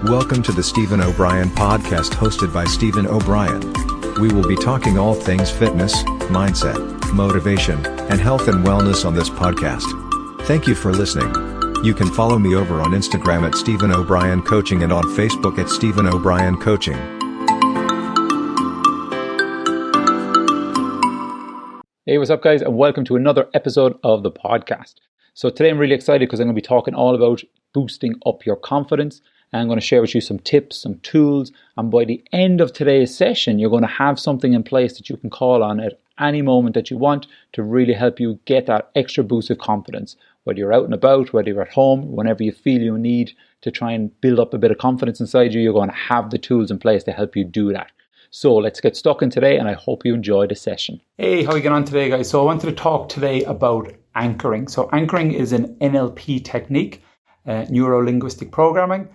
Welcome to the Stephen O'Brien podcast hosted by Stephen O'Brien. We will be talking all things fitness, mindset, motivation, and health and wellness on this podcast. Thank you for listening. You can follow me over on Instagram at Stephen O'Brien Coaching and on Facebook at Stephen O'Brien Coaching. Hey, what's up guys, and welcome to another episode of the podcast. So today I'm really excited because I'm going to be talking all about boosting up your confidence. And I'm going to share with you some tips, some tools, and by the end of today's session, you're going to have something in place that you can call on at any moment that you want to really help you get that extra boost of confidence. Whether you're out and about, whether you're at home, whenever you feel you need to try and build up a bit of confidence inside you, you're going to have the tools in place to help you do that. So let's get stuck in today, and I hope you enjoy the session. Hey, how are you getting on today, guys? So I wanted to talk today about anchoring. So anchoring is an NLP technique, neuro-linguistic programming.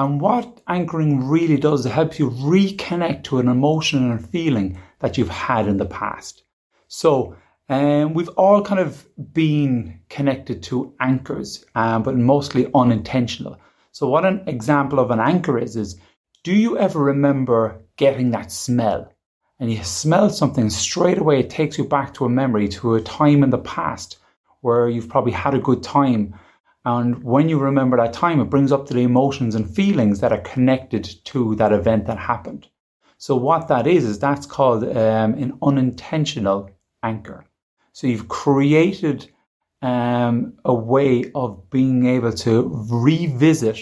And what anchoring really does, it helps you reconnect to an emotion and feeling that you've had in the past. So we've all kind of been connected to anchors, but mostly unintentional. So what an example of an anchor is do you ever remember getting that smell? And you smell something, straight away it takes you back to a memory, to a time in the past where you've probably had a good time. And when you remember that time, it brings up the emotions and feelings that are connected to that event that happened. So what that is that's called an unintentional anchor. So you've created a way of being able to revisit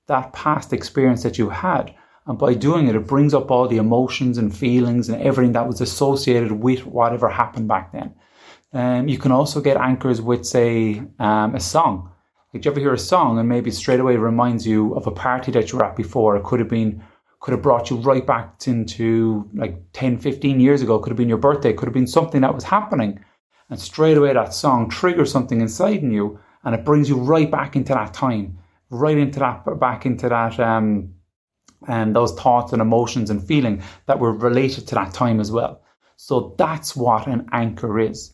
that past experience that you had. And by doing it, it brings up all the emotions and feelings and everything that was associated with whatever happened back then. You can also get anchors with, say, a song. Like, do you ever hear a song and maybe straight away reminds you of a party that you were at before? It could have brought you right back into like 10, 15 years ago. It could have been your birthday. It could have been something that was happening. And straight away that song triggers something inside in you and it brings you right back into that time, right into that, back into that, and those thoughts and emotions and feeling that were related to that time as well. So that's what an anchor is.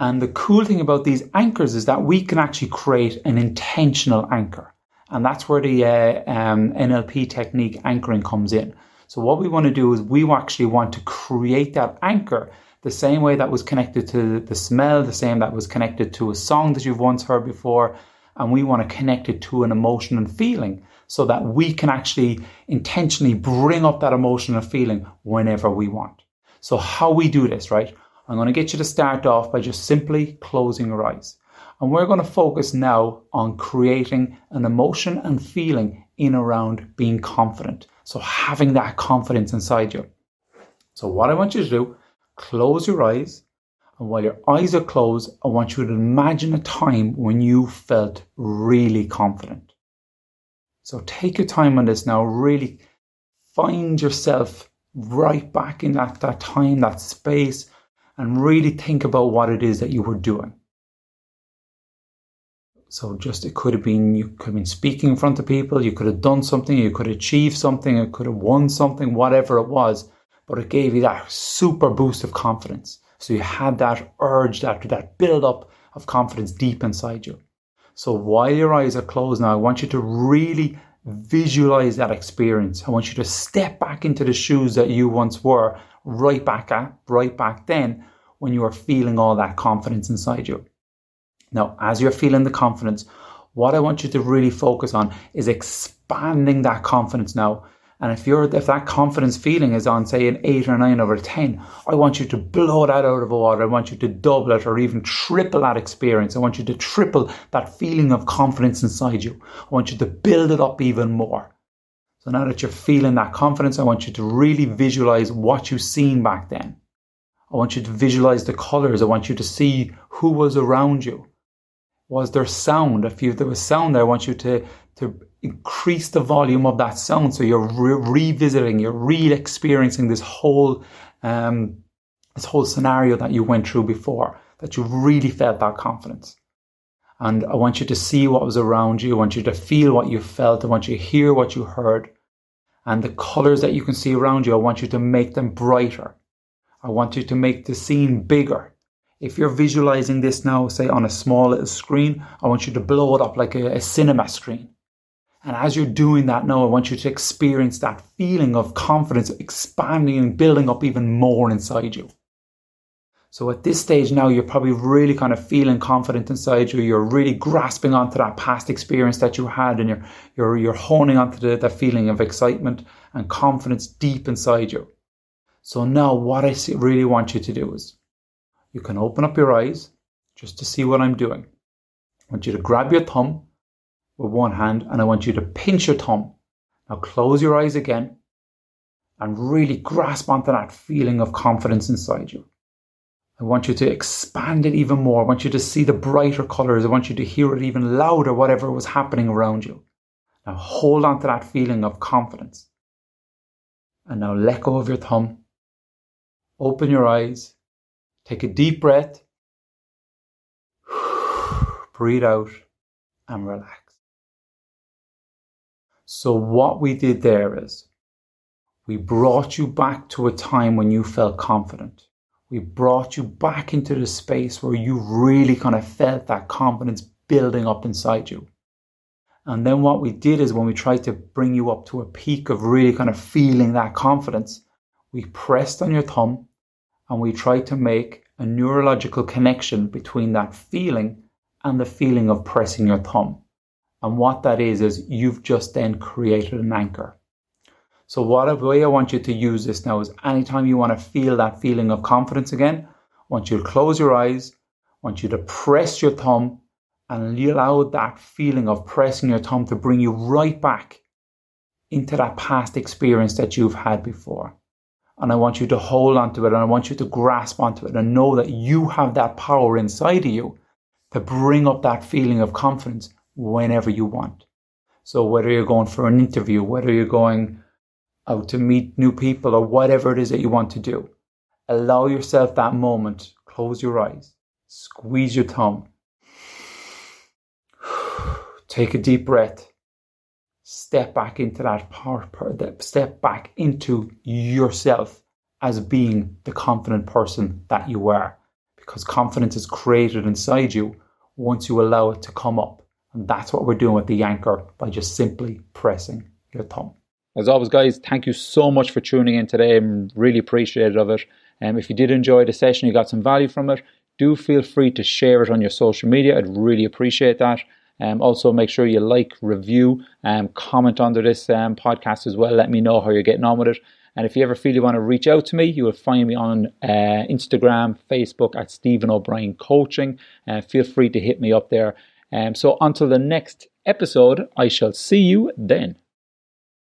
And the cool thing about these anchors is that we can actually create an intentional anchor. And that's where the NLP technique anchoring comes in. So what we want to do is we actually want to create that anchor the same way that was connected to the smell, the same that was connected to a song that you've once heard before. And we want to connect it to an emotion and feeling so that we can actually intentionally bring up that emotion and feeling whenever we want. So how we do this, right? I'm going to get you to start off by just simply closing your eyes. And we're going to focus now on creating an emotion and feeling in around being confident. So having that confidence inside you. So what I want you to do, close your eyes. And while your eyes are closed, I want you to imagine a time when you felt really confident. So take your time on this now. Really find yourself right back in that time, that space. And really think about what it is that you were doing. So it could have been speaking in front of people, you could have done something, you could have achieved something, you could have won something, whatever it was, but it gave you that super boost of confidence. So you had that urge, that build up of confidence deep inside you. So while your eyes are closed now, I want you to really visualize that experience. I want you to step back into the shoes that you once were, right back then when you were feeling all that confidence inside you. Now, as you're feeling the confidence, what I want you to really focus on is expanding that confidence now. And if that confidence feeling is on, say, an 8 or 9 over 10, I want you to blow that out of the water. I want you to double it or even triple that experience. I want you to triple that feeling of confidence inside you. I want you to build it up even more. So now that you're feeling that confidence, I want you to really visualize what you've seen back then. I want you to visualize the colors. I want you to see who was around you. Was there sound? If there was sound there, I want you to increase the volume of that sound. So you're revisiting, you're re-experiencing this whole scenario that you went through before, that you really felt that confidence. And I want you to see what was around you. I want you to feel what you felt. I want you to hear what you heard. And the colors that you can see around you, I want you to make them brighter. I want you to make the scene bigger. If you're visualizing this now, say on a small little screen, I want you to blow it up like a cinema screen. And as you're doing that now, I want you to experience that feeling of confidence expanding and building up even more inside you. So at this stage now, you're probably really kind of feeling confident inside you. You're really grasping onto that past experience that you had, and you're honing onto the feeling of excitement and confidence deep inside you. So now what I really want you to do is you can open up your eyes just to see what I'm doing. I want you to grab your thumb with one hand, and I want you to pinch your thumb. Now close your eyes again and really grasp onto that feeling of confidence inside you. I want you to expand it even more. I want you to see the brighter colors. I want you to hear it even louder, whatever was happening around you. Now hold on to that feeling of confidence. And now let go of your thumb. Open your eyes. Take a deep breath. Breathe out and relax. So what we did there is we brought you back to a time when you felt confident. We brought you back into the space where you really kind of felt that confidence building up inside you. And then what we did is when we tried to bring you up to a peak of really kind of feeling that confidence, we pressed on your thumb and we tried to make a neurological connection between that feeling and the feeling of pressing your thumb. And what that is you've just then created an anchor. So the way I want you to use this now is anytime you want to feel that feeling of confidence again, I want you to close your eyes, I want you to press your thumb and allow that feeling of pressing your thumb to bring you right back into that past experience that you've had before. And I want you to hold on to it, and I want you to grasp onto it and know that you have that power inside of you to bring up that feeling of confidence whenever you want. So whether you're going for an interview, whether you're going out to meet new people, or whatever it is that you want to do, allow yourself that moment. Close your eyes, squeeze your thumb, take a deep breath, step back into step back into yourself as being the confident person that you are, because confidence is created inside you once you allow it to come up. And that's what we're doing with the anchor by just simply pressing your thumb. As always, guys, thank you so much for tuning in today. I'm really appreciative of it. If you did enjoy the session, you got some value from it, do feel free to share it on your social media. I'd really appreciate that. Also, make sure you like, review, comment under this podcast as well. Let me know how you're getting on with it. And if you ever feel you want to reach out to me, you will find me on Instagram, Facebook at Stephen O'Brien Coaching. Feel free to hit me up there. So until the next episode, I shall see you then.